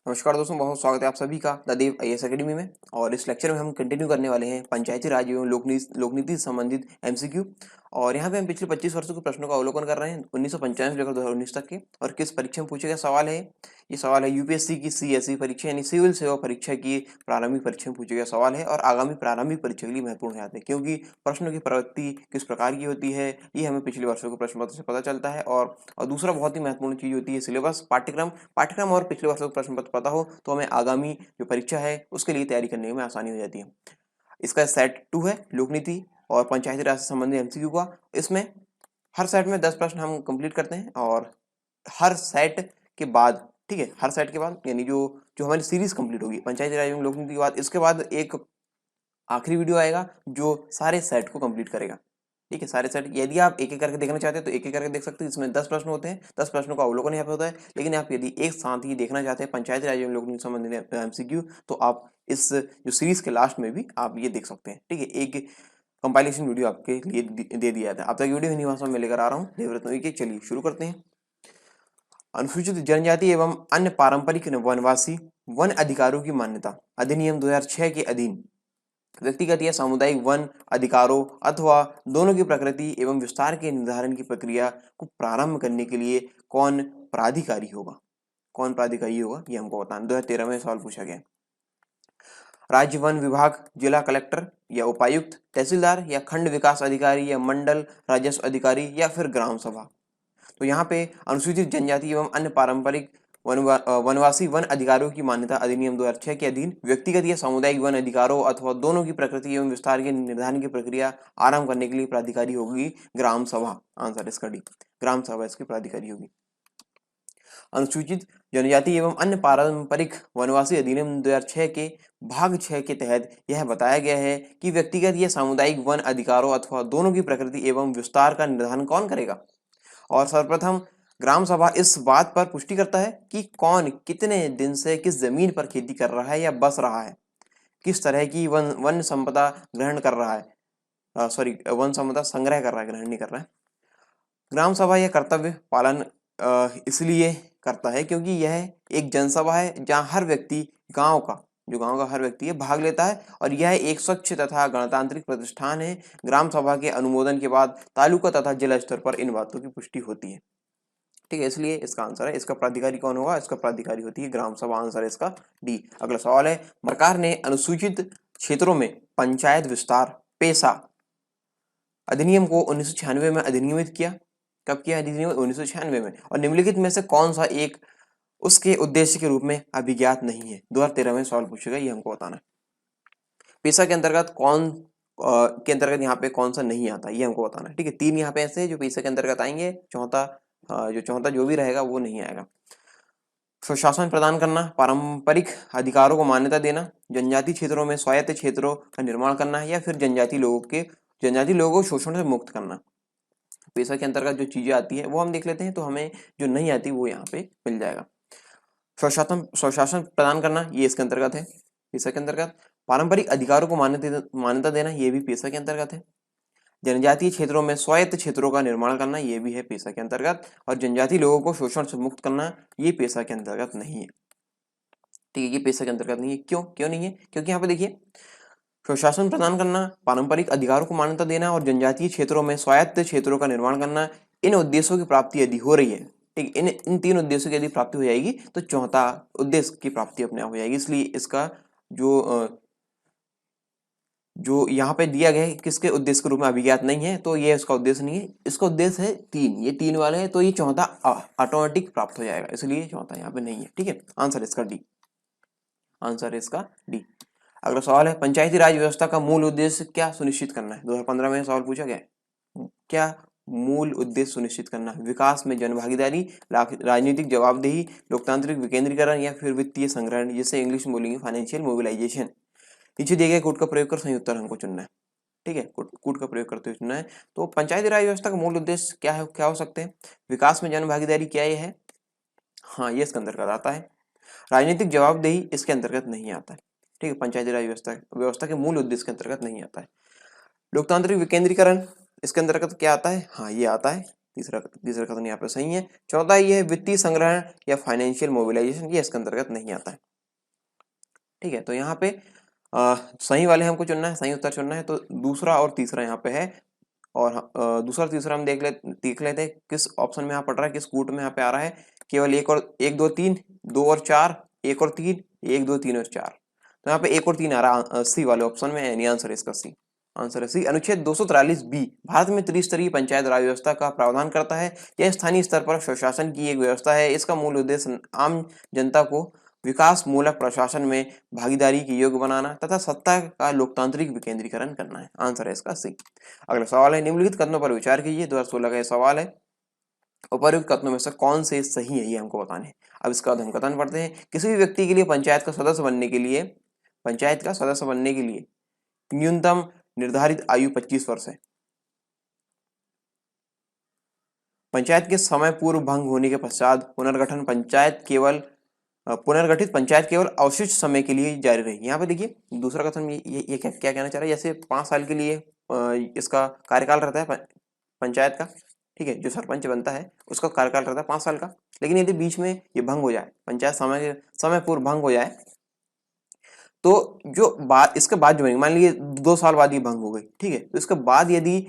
नमस्कार दोस्तों, बहुत स्वागत है आप सभी का द देव आईएएस एकेडमी में। और इस लेक्चर में हम कंटिन्यू करने वाले हैं पंचायती राज एवं लोकनीति से संबंधित एमसीक्यू। और यहाँ पे हम पिछले 25 वर्षों के प्रश्नों का अवलोकन कर रहे हैं 1995 से लेकर 2019 तक के। और किस परीक्षा में पूछे गया सवाल है ये सवाल है यूपीएससी की सीएससी परीक्षा यानी सिविल सेवा परीक्षा की प्रारंभिक परीक्षा में पूछे गया सवाल है। और आगामी प्रारंभिक परीक्षा के लिए महत्वपूर्ण है क्योंकि प्रश्नों की प्रवृत्ति किस प्रकार की होती है ये हमें पिछले वर्षों के प्रश्न पत्र से पता चलता है। और दूसरा बहुत ही महत्वपूर्ण चीज होती है सिलेबस, पाठ्यक्रम और पिछले वर्षों के प्रश्न पत्र पता हो तो हमें आगामी जो परीक्षा है उसके लिए तैयारी करने में आसानी हो जाती है। इसका सेट 2 है लोकनीति और पंचायती राज से संबंधित एमसीक्यू का। इसमें हर सेट में 10 प्रश्न हम कंप्लीट करते हैं और हर सेट के बाद, ठीक है, हर सेट के बाद यानी जो जो हमारी सीरीज कंप्लीट होगी पंचायती राज एवं लोकनीति के बाद, इसके बाद एक आखिरी वीडियो आएगा जो सारे सेट को कंप्लीट करेगा। ठीक है, सारे सेट यदि आप एक एक करके देखना चाहते हैं तो एक एक करके देख सकते हैं। इसमें 10 प्रश्न होते हैं, 10 प्रश्नों का अवलोकन यहाँ पे होता है। लेकिन आप यदि एक साथ ही देखना चाहते हैं पंचायती राज एवं लोकनीति से संबंधित एमसीक्यू तो आप इस जो सीरीज के लास्ट में भी आप ये देख सकते हैं। ठीक है, एक कंपाइलेशन वीडियो आपके लिए दे दिया जाता है। अब तक वीडियो हिंदी भाषा में लेकर आ रहा हूँ देवरत्न के। चलिए शुरू करते हैं। अनुसूचित जनजाति एवं अन्य पारंपरिक वनवासी वन अधिकारों की मान्यता अधिनियम 2006 के अधीन व्यक्तिगत या सामुदायिक वन अधिकारों अथवा दोनों की प्रकृति एवं विस्तार के निर्धारण की प्रक्रिया को प्रारंभ करने के लिए कौन प्राधिकारी होगा? कौन प्राधिकारी होगा ये हमको बताना। 2013 में सवाल पूछा गया। राज्य वन विभाग, जिला कलेक्टर या उपायुक्त, तहसीलदार या खंड विकास अधिकारी या मंडल राजस्व अधिकारी या फिर ग्राम सभा। तो यहाँ पे अनुसूचित जनजाति एवं अन्य पारंपरिक वनवासी वन अधिकारों की मान्यता अधिनियम 2006 के अधीन व्यक्तिगत या सामुदायिक वन अधिकारों अथवा दोनों की प्रकृति एवं विस्तार के निर्धारण की प्रक्रिया आरंभ करने के लिए प्राधिकारी होगी ग्राम सभा। आंसर इसका डी, ग्राम सभा इसकी प्राधिकारी होगी। अनुसूचित जनजाति एवं अन्य पारंपरिक वनवासी अधिनियम 2006 के भाग 6 के तहत यह बताया गया है कि व्यक्तिगत या सामुदायिक वन अधिकारों अथवा दोनों की प्रकृति एवं विस्तार का निर्धारण कौन करेगा? और सर्वप्रथम ग्राम सभा इस बात पर पुष्टि करता है कि कौन कितने दिन से किस जमीन पर खेती कर रहा है या बस रहा है, किस तरह की वन संपदा ग्रहण कर रहा है, वन संपदा संग्रह कर रहा है, ग्रहण नहीं कर रहा है। ग्राम सभा यह कर्तव्य पालन इसलिए करता है क्योंकि यह एक जनसभा है जहाँ हर व्यक्ति गांव का हर व्यक्ति है भाग लेता है और यह एक स्वच्छ तथा गणतांत्रिक प्रतिष्ठान है। ग्राम सभा के अनुमोदन के बाद तालुका तथा जिला स्तर पर इन बातों की पुष्टि होती है। ठीक है, इसलिए इसका आंसर है। इसका प्राधिकारी कौन होगा? इसका प्राधिकारी होती है ग्राम सभा। आंसर है इसका डी। अगला सवाल है, सरकार ने अनुसूचित क्षेत्रों में पंचायत विस्तार पेशा अधिनियम को 1996 में अधिनियमित किया। कब किया अधिनियम? 1996 में। और निम्नलिखित में से कौन सा एक उसके उद्देश्य के रूप में अभिज्ञात नहीं है? 2013 में सवाल पूछेगा, ये हमको बताना है। पेशा के अंतर्गत के अंतर्गत यहाँ पे कौन सा नहीं आता ये हमको बताना है। ठीक है, 3 यहाँ पे ऐसे जो पेशा के अंतर्गत आएंगे, चौथा जो भी रहेगा वो नहीं आएगा। स्वशासन प्रदान करना, पारंपरिक अधिकारों को मान्यता देना, जनजाति क्षेत्रों में स्वायत्त क्षेत्रों का निर्माण करना है या फिर जनजाति लोगों को शोषण से मुक्त करना। पेशा के अंतर्गत जो चीजें आती है वो हम देख लेते हैं, तो हमें जो नहीं आती वो यहाँ पे मिल जाएगा। स्वशासन प्रदान करना ये इसके अंतर्गत है, पेशा के अंतर्गत। पारंपरिक अधिकारों को मान्यता देना ये भी पेशा के अंतर्गत है। जनजातीय क्षेत्रों में स्वायत्त क्षेत्रों का निर्माण करना ये भी है पेशा के अंतर्गत। और जनजाति लोगों को शोषण से मुक्त करना ये पेशा के अंतर्गत नहीं है। ठीक है, ये पेशा के अंतर्गत नहीं है। क्यों नहीं है? क्योंकि यहाँ पे देखिए, स्वशासन प्रदान करना, पारंपरिक अधिकारों को मान्यता देना और जनजातीय क्षेत्रों में स्वायत्त क्षेत्रों का निर्माण करना, इन उद्देश्यों की प्राप्ति यदि हो रही है, ठीक, इन 3 उद्देश्यों की यदि प्राप्ति हो जाएगी तो चौथा उद्देश्य की प्राप्ति अपने आप हो जाएगी। इसलिए इसका जो यहाँ पे दिया गया है किसके उद्देश्य के रूप में अभिज्ञात नहीं है, तो ये इसका उद्देश्य नहीं है। इसका उद्देश्य है 3, ये 3 वाले हैं, तो ये चौथा ऑटोमेटिक प्राप्त हो जाएगा, इसलिए चौथा यहाँ पे नहीं है। ठीक है, आंसर इसका डी। आंसर इसका डी। अगला सवाल है, पंचायती राज व्यवस्था का मूल उद्देश्य क्या सुनिश्चित करना है? 2015 में सवाल पूछा गया है। क्या मूल उद्देश्य सुनिश्चित करना है? विकास में जनभागीदारी, राजनीतिक जवाबदेही, लोकतांत्रिक विकेंद्रीकरण या फिर वित्तीय संग्रहण, जिसे इंग्लिश में बोलेंगे फाइनेंशियल मोबिलाइजेशन। नीचे दिए गए कोड का प्रयोग कर सही उत्तर हमको चुनना है। ठीक है, कोड का प्रयोग करते हुए चुनना है। तो पंचायती राज व्यवस्था का मूल उद्देश्य क्या है, क्या हो सकते हैं? विकास में जनभागीदारी, क्या ये है? हाँ, ये इसके अंतर्गत आता है। राजनीतिक जवाबदेही इसके अंतर्गत नहीं आता है। ठीक है, पंचायती राज व्यवस्था के मूल उद्देश्य के अंतर्गत नहीं आता है। लोकतांत्रिक विकेंद्रीकरण इसके अंतर्गत क्या आता है? हाँ, ये आता है। तीसरा तीसरा कथन यहाँ पे सही है। चौथा ये है वित्तीय संग्रहण या फाइनेंशियल मोबिलाइजेशन, ये इसके अंतर्गत नहीं आता है। ठीक है, तो यहाँ पे सही वाले हमको चुनना है, सही उत्तर चुनना है। तो दूसरा और तीसरा यहाँ पे है, और दूसरा तीसरा हम देख लेते हैं किस ऑप्शन में यहाँ पड़ रहा है, किस कूट में यहाँ पे आ रहा है। केवल एक और एक दो तीन, दो और चार, एक और तीन, एक दो तीन और चार। तो यहाँ पे एक और तीन आ रहा है सी वाले ऑप्शन में, यानी आंसर है इसका सी। आंसर है सी। अनुच्छेद 243 बी भारत में त्रिस्तरीय पंचायत राज व्यवस्था का प्रावधान करता है। यह स्थानीय स्तर पर स्वशासन की एक व्यवस्था है। इसका मूल उद्देश्य आम जनता को विकास मूलक प्रशासन में भागीदारी के योग्य बनाना तथा सत्ता का लोकतांत्रिक विकेंद्रीकरण करना है। आंसर है इसका सी। अगला सवाल है, निम्नलिखित कथनों पर विचार कीजिए। 2016 का यह सवाल है। उपर्युक्त कथनों में से कौन से सही है, ये हमको बताने हैं। अब इसका हम कथन पढ़ते हैं। किसी भी व्यक्ति के लिए पंचायत का सदस्य बनने के लिए न्यूनतम निर्धारित आयु 25 वर्ष है। पंचायत के समय पूर्व भंग होने के पश्चात पुनर्गठित पंचायत केवल अवशिष्ट समय के लिए जारी रहेगी। यहाँ पे देखिए दूसरा कथन ये क्या कहना चाह रहा है, जैसे 5 साल के लिए इसका कार्यकाल रहता है पंचायत का। ठीक है, जो सरपंच बनता है उसका कार्यकाल रहता है 5 साल का। लेकिन यदि बीच में ये भंग हो जाए, पंचायत समय पूर्व भंग हो जाए, तो जो बाद इसके बाद जो मान लीजिए 2 साल बाद ये भंग हो गई, ठीक है, तो इसके बाद यदि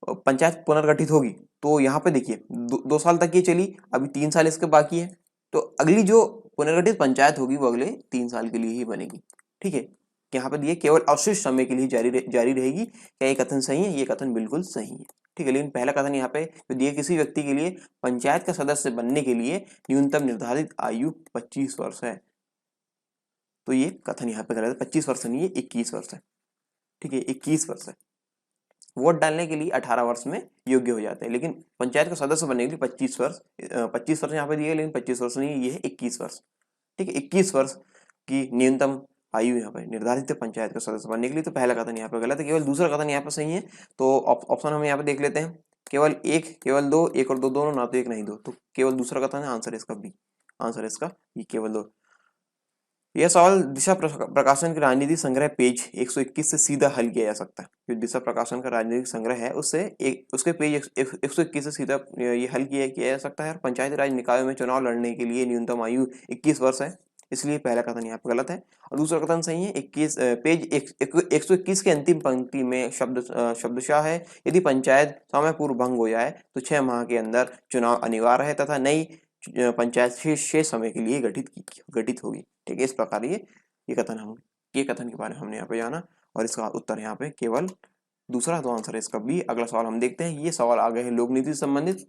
पंचायत पुनर्गठित होगी तो यहाँ पे देखिए 2 साल तक ये चली, अभी 3 साल इसके बाकी है। तो अगली जो पुनर्गठित पंचायत होगी वो अगले 3 साल के लिए ही बनेगी। ठीक है, यहाँ पे दिए केवल अवशिष्ट समय के लिए जारी रहेगी। क्या ये कथन सही है? ये कथन बिल्कुल सही है। ठीक है, लेकिन पहला कथन यहाँ पे जो दिए, किसी व्यक्ति के लिए पंचायत का सदस्य बनने के लिए न्यूनतम निर्धारित आयु 25 वर्ष है, तो ये कथन यहाँ पे गलत है। 25 वर्ष नहीं है, 21 वर्ष है। ठीक है, 21 वर्ष है। वोट डालने के लिए 18 वर्ष में योग्य हो जाते हैं, लेकिन पंचायत का सदस्य बनने के लिए 25 वर्ष यहाँ पे दिए, लेकिन 25 वर्ष नहीं, ये है 21 वर्ष। ठीक है, 21 वर्ष की न्यूनतम आयु यहाँ पे निर्धारित है पंचायत का सदस्य बनने के लिए। तो पहला कथन यहाँ पे गलत है, केवल दूसरा कथन यहाँ पे सही है। तो ऑप्शन हम यहाँ पे देख लेते हैं, केवल एक, केवल दो, एक और दो दोनों, ना तो एक नहीं दो, तो केवल दूसरा कथन है। आंसर इसका बी। आंसर इसका ये केवल दो। यह सवाल दिशा प्रकाशन के राजनीतिक संग्रह पेज 121 से सीधा हल किया जा सकता है। जो दिशा प्रकाशन का राजनीतिक संग्रह है उससे उसके पेज 121 से सीधा ये हल किया जा सकता है। पंचायती राज निकायों में चुनाव लड़ने के लिए न्यूनतम आयु 21 वर्ष है, इसलिए पहला कथन यहाँ पे गलत है। और दूसरा कथन सही है। पेज 121 के अंतिम पंक्ति में शब्दशाह है, यदि पंचायत समय पूर्व भंग हो जाए तो 6 माह के अंदर चुनाव अनिवार्य है तथा नई पंचायत शेष समय के लिए गठित होगी। ठीक है, इस प्रकार ये कथन के बारे में हमने यहाँ पे जाना, और इसका उत्तर यहाँ पे केवल दूसरा, तो आंसर है इसका बी। अगला सवाल हम देखते हैं। ये सवाल आ गए हैं लोक नीति संबंधित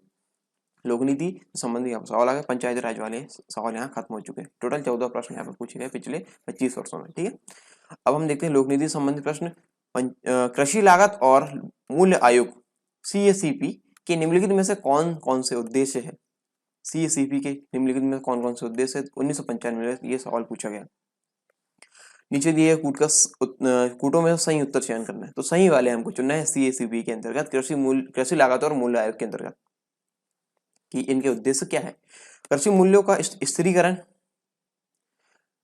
यहाँ पर सवाल आ गए। पंचायती राज वाले सवाल यहाँ खत्म हो चुके हैं। टोटल 14 प्रश्न यहाँ पे पूछे गए पिछले 25 वर्षों में। ठीक है, अब हम देखते हैं लोक नीति संबंधित प्रश्न। कृषि लागत और मूल्य आयोग CACP के निम्नलिखित में से कौन कौन से उद्देश्य है? CACP के निम्नलिखित में कौन कौन से उद्देश्य 1995 में ये सवाल पूछा गया। नीचे दिए कूटों में सही उत्तर चयन करना है, तो सही वाले हमको चुनना है CACP के अंतर्गत, कृषि लागत और मूल्य आयोग के अंतर्गत, कि इनके उद्देश्य क्या है। कृषि मूल्यों का स्थिरीकरण,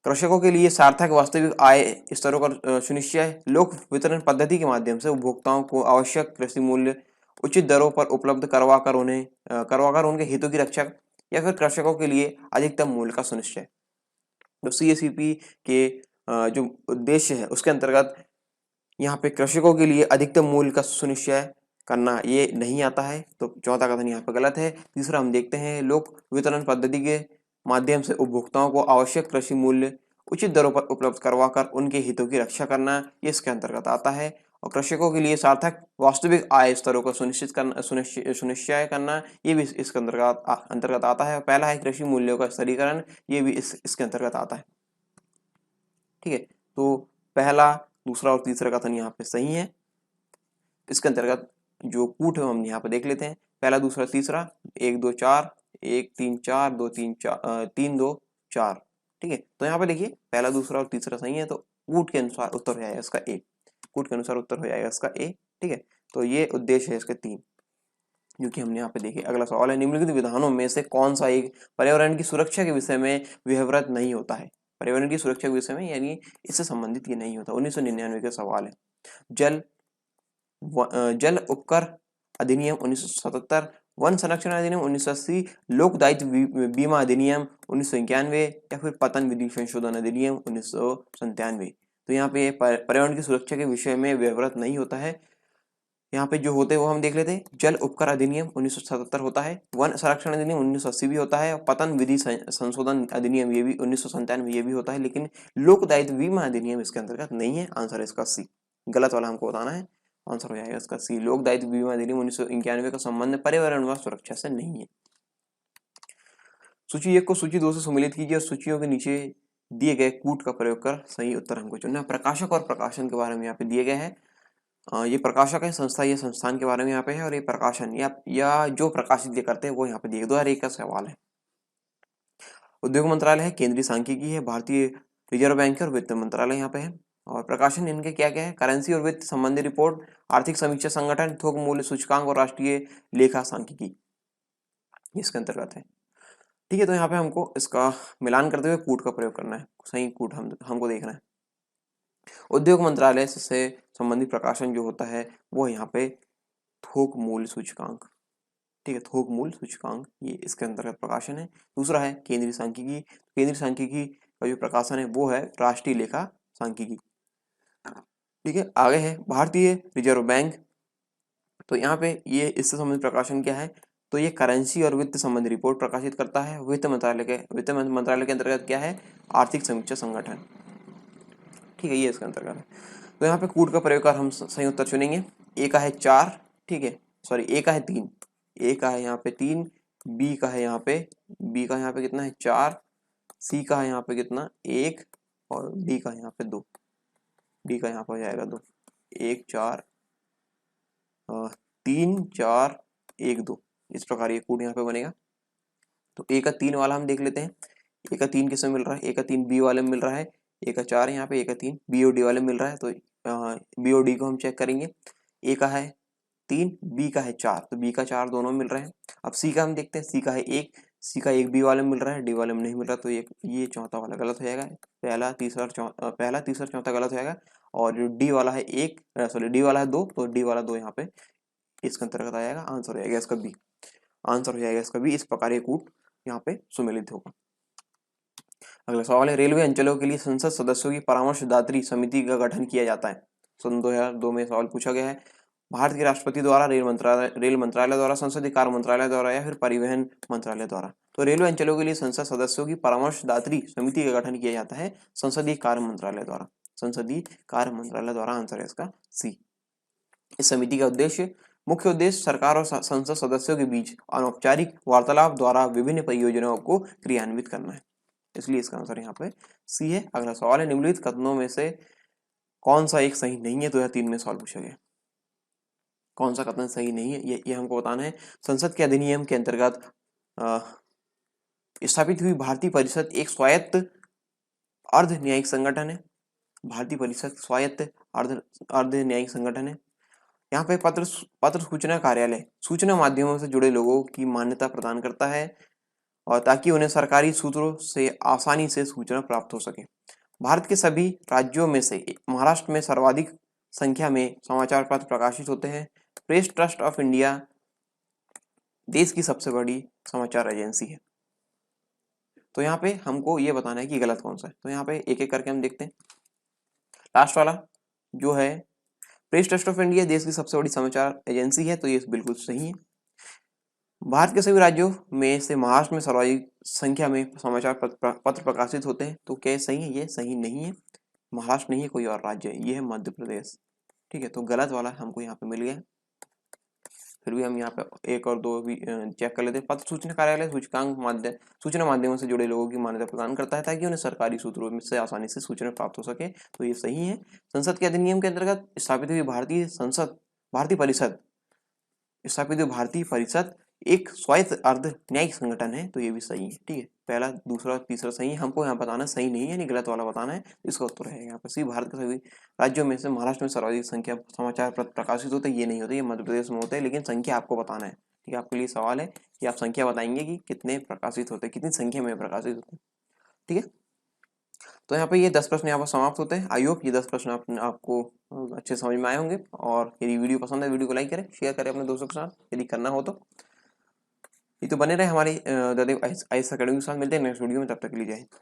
कृषकों के लिए सार्थक वास्तविक आय स्तरों का सुनिश्चय, लोक वितरण पद्धति के माध्यम से उपभोक्ताओं को आवश्यक कृषि मूल्य उचित दरों पर उपलब्ध करवाकर उनके हितों की रक्षा, या फिर कृषकों के लिए अधिकतम मूल्य का सुनिश्चय। तो CACP के जो उद्देश्य है उसके अंतर्गत यहाँ पे कृषकों के लिए अधिकतम मूल्य का सुनिश्चय करना ये नहीं आता है, तो चौथा कथन यहाँ पे गलत है। तीसरा हम देखते हैं, लोक वितरण पद्धति के माध्यम से उपभोक्ताओं को आवश्यक कृषि मूल्य उचित दरों पर उपलब्ध करवाकर उनके हितों की रक्षा करना, ये इसके अंतर्गत आता है। और कृषकों के लिए सार्थक वास्तविक आय स्तरों का सुनिश्चय करना, ये भी इसके अंतर्गत आता है। पहला है कृषि मूल्यों का स्थिरीकरण, ये भी इसके अंतर्गत आता है। ठीक है, तो पहला, दूसरा और तीसरा कथन यहाँ पे सही है। इसके अंतर्गत जो कूट है हम यहाँ पे देख लेते हैं। पहला, दूसरा, तीसरा, 1 2 4, 1 3 4, 2 3 4, 3 2 4। ठीक है, तो यहाँ पे देखिए पहला, दूसरा और तीसरा सही है, तो कूट के अनुसार उत्तर हो जाएगा इसका ए। कूट के अनुसार उत्तर हो जाएगा इसका ए। ठीक है, तो ये उद्देश्य है इसके 3, जो कि हमने यहाँ पे देखे। अगला सवाल है, निम्नलिखित विधानों में से कौन सा एक पर्यावरण की सुरक्षा के विषय में विवृत नहीं होता है? पर्यावरण की सुरक्षा के विषय में, यानी इससे संबंधित ये नहीं होता। 1999 का सवाल है। जल उपकर अधिनियम 1977, वन संरक्षण अधिनियम 1980, लोक दायित्व बीमा अधिनियम 1991 या फिर पतन विधि संशोधन अधिनियम 1997। तो यहाँ पे पर्यावरण की सुरक्षा के विषय में विवरण नहीं होता है। यहाँ पे जो होते हैं वो हम देख लेते हैं। जल उपकर अधिनियम 1977 होता है, वन संरक्षण अधिनियम 1980 भी होता है, और पतन विधि संशोधन अधिनियम ये भी 1997 ये भी होता है, लेकिन लोक दायित्व बीमा अधिनियम इसके अंतर्गत नहीं है। आंसर है इसका सी। गलत वाला हमको बताना है, आंसर हो जाएगा इसका सी। लोक दायित्व बीमा अधिनियम 1991 का संबंध पर्यावरण व सुरक्षा से नहीं है। सूची 1 को सूची 2 से सम्मिलित कीजिए और सूचियों के नीचे दिए गए कूट का प्रयोग कर सही उत्तर हमको चुनना है। प्रकाशक और प्रकाशन के बारे में यहाँ पे दिए गए हैं। ये प्रकाशक है, संस्था ये संस्थान के बारे में यहाँ पे है, और ये प्रकाशन या जो प्रकाशित ये करते हैं वो यहाँ पे दिए। 2001 का सवाल है। उद्योग मंत्रालय है, केंद्रीय सांख्यिकी है, भारतीय रिजर्व बैंक है और वित्त मंत्रालय यहाँ पे है। और प्रकाशन इनके क्या क्या है? करेंसी और वित्त संबंधी रिपोर्ट, आर्थिक समीक्षा संगठन, थोक मूल्य सूचकांक और राष्ट्रीय लेखा सांख्यिकी इसके अंतर्गत है। ठीक है, तो यहाँ पे हमको इसका मिलान करते हुए कूट का प्रयोग करना है। सही कूट हमको देखना है। उद्योग मंत्रालय से संबंधित प्रकाशन जो होता है वो यहाँ पे थोक मूल्य सूचकांक। ठीक है, थोक मूल्य सूचकांक ये इसके अंतर्गत प्रकाशन है। दूसरा है केंद्रीय सांख्यिकी। केंद्रीय सांख्यिकी का जो प्रकाशन है वो है राष्ट्रीय लेखा सांख्यिकी। ठीक है, आगे है भारतीय रिजर्व बैंक। तो यहाँ पे ये इससे संबंधित प्रकाशन क्या है? तो ये करेंसी और वित्त संबंधी रिपोर्ट प्रकाशित करता है। वित्त मंत्रालय के अंतर्गत क्या है? आर्थिक समीक्षा संगठन। ठीक है, ये इसके अंतर्गत है। तो यहाँ पे कूट का प्रयोग कर हम सही उत्तर चुनेंगे। ए का है 4, ठीक है, सॉरी ए का है 3, ए का है यहाँ पे 3, बी का है यहाँ पे कितना है 4, सी का है यहाँ पे कितना 1 और डी का यहाँ पे 2। डी का यहाँ पे हो जाएगा 2। 1 4 3 4 1 2, इस प्रकार ये कूट यहाँ पे बनेगा। तो ए का 3 वाला हम देख लेते हैं। ए का 3 किसमें मिल रहा है? ए का 3 बी वाले में मिल रहा है। ए का 4 यहाँ पे, ए का 3 बी और डी वाले में मिल रहा है। तो बी और डी को हम चेक करेंगे। ए का है 3, बी का है 4, तो बी का 4 दोनों मिल रहे हैं। अब सी का हम देखते हैं। सी का है 1, सी का 1 बी वाले में मिल रहा है, डी वाले में नहीं मिल रहा, तो ये चौथा वाला गलत हो जाएगा। पहला तीसरा चौथा गलत हो जाएगा। और जो डी वाला है डी वाला है 2, तो डी वाला 2 यहाँ पे इसके अंतर्गत आ जाएगा। आंसर हो जाएगा इसका बी। आंसर हो जाएगा इसका बी। इस प्रकार ये कूट यहाँ पे सुमेलित होगा। अगला सवाल है, रेलवे अंचलों के लिए संसद सदस्यों की परामर्शदात्री समिति का गठन किया जाता है। सन 2002 में सवाल पूछा गया है। भारत के राष्ट्रपति द्वारा, रेल मंत्रालय द्वारा, संसदीय कार्य मंत्रालय द्वारा या फिर परिवहन मंत्रालय द्वारा। तो रेलवे अंचलों के लिए संसद सदस्यों की परामर्शदात्री समिति का गठन किया जाता है संसदीय कार्य मंत्रालय द्वारा। संसदीय कार्य मंत्रालय द्वारा आंसर है इसका सी। इस समिति का मुख्य उद्देश्य सरकार और संसद सदस्यों के बीच अनौपचारिक वार्तालाप द्वारा विभिन्न परियोजनाओं को क्रियान्वित करना है, इसलिए इसका आंसर यहाँ पे सी है। अगला सवाल है, निम्नलिखित कथनों में से कौन सा एक सही नहीं है? 2003 में सवाल पूछा गया। कौन सा कथन सही नहीं है ये हमको बताना है। संसद के अधिनियम के अंतर्गत स्थापित हुई भारतीय परिषद एक स्वायत्त अर्ध न्यायिक संगठन है। भारतीय परिषद स्वायत्त अर्ध न्यायिक संगठन है। यहाँ पे पत्र सूचना कार्यालय सूचना माध्यमों से जुड़े लोगों की मान्यता प्रदान करता है, और ताकि उन्हें सरकारी सूत्रों से आसानी से सूचना प्राप्त हो सके। भारत के सभी राज्यों में से महाराष्ट्र में सर्वाधिक संख्या में समाचार पत्र प्रकाशित होते हैं। प्रेस ट्रस्ट ऑफ इंडिया देश की सबसे बड़ी समाचार एजेंसी है। तो यहाँ पे हमको ये बताना है कि गलत कौन सा है। तो यहाँ पे एक एक करके हम देखते हैं। लास्ट वाला जो है, प्रेस ट्रस्ट ऑफ इंडिया देश की सबसे बड़ी समाचार एजेंसी है, तो ये बिल्कुल सही है। भारत के सभी राज्यों में से महाराष्ट्र में सर्वाधिक संख्या में समाचार पत्र प्रकाशित होते हैं, तो क्या सही है? ये सही नहीं है। महाराष्ट्र नहीं है, कोई और राज्य है, ये है मध्य प्रदेश। ठीक है, तो गलत वाला हमको यहाँ पे मिल गया। फिर भी हम यहाँ पे 1 और 2 भी चेक कर लेते हैं। पत्र सूचना कार्यालय सूचना माध्यमों से जुड़े लोगों की मान्यता प्रदान करता है, ताकि उन्हें सरकारी सूत्रों से आसानी से सूचना प्राप्त हो सके, तो ये सही है। संसद के अधिनियम के अंतर्गत स्थापित हुई भारतीय परिषद एक स्वायत्त अर्ध न्यायिक संगठन है, तो ये भी सही है। ठीक है, पहला दूसरा तीसरा सही है। हमको यहाँ बताना सही नहीं है, यानी गलत वाला बताना है। इसका उत्तर है यहाँ पर सी। भारत के सभी राज्यों में से महाराष्ट्र में सर्वाधिक संख्या समाचार पत्र प्रकाशित होते हैं, ये नहीं होते, ये मध्य प्रदेश में होते हैं, लेकिन संख्या आपको बताना है। ठीक है, आपके लिए सवाल है कि आप संख्या बताएंगे कि कितने प्रकाशित होते हैं, कितनी संख्या में प्रकाशित होते हैं। ठीक है, तो यहाँ पे ये 10 प्रश्न यहाँ पर समाप्त होते हैं। आई होप ये 10 प्रश्न आपको अच्छे समझ में आए होंगे। और यदि वीडियो पसंद है, वीडियो को लाइक करें, शेयर करें अपने दोस्तों के साथ, यदि करना हो तो। ये तो बने रहे हमारी दादेव आई एस अकेडमी के साथ। मिलते हैं नेक्स्ट वीडियो में, तब तक के लिए जय हिंद।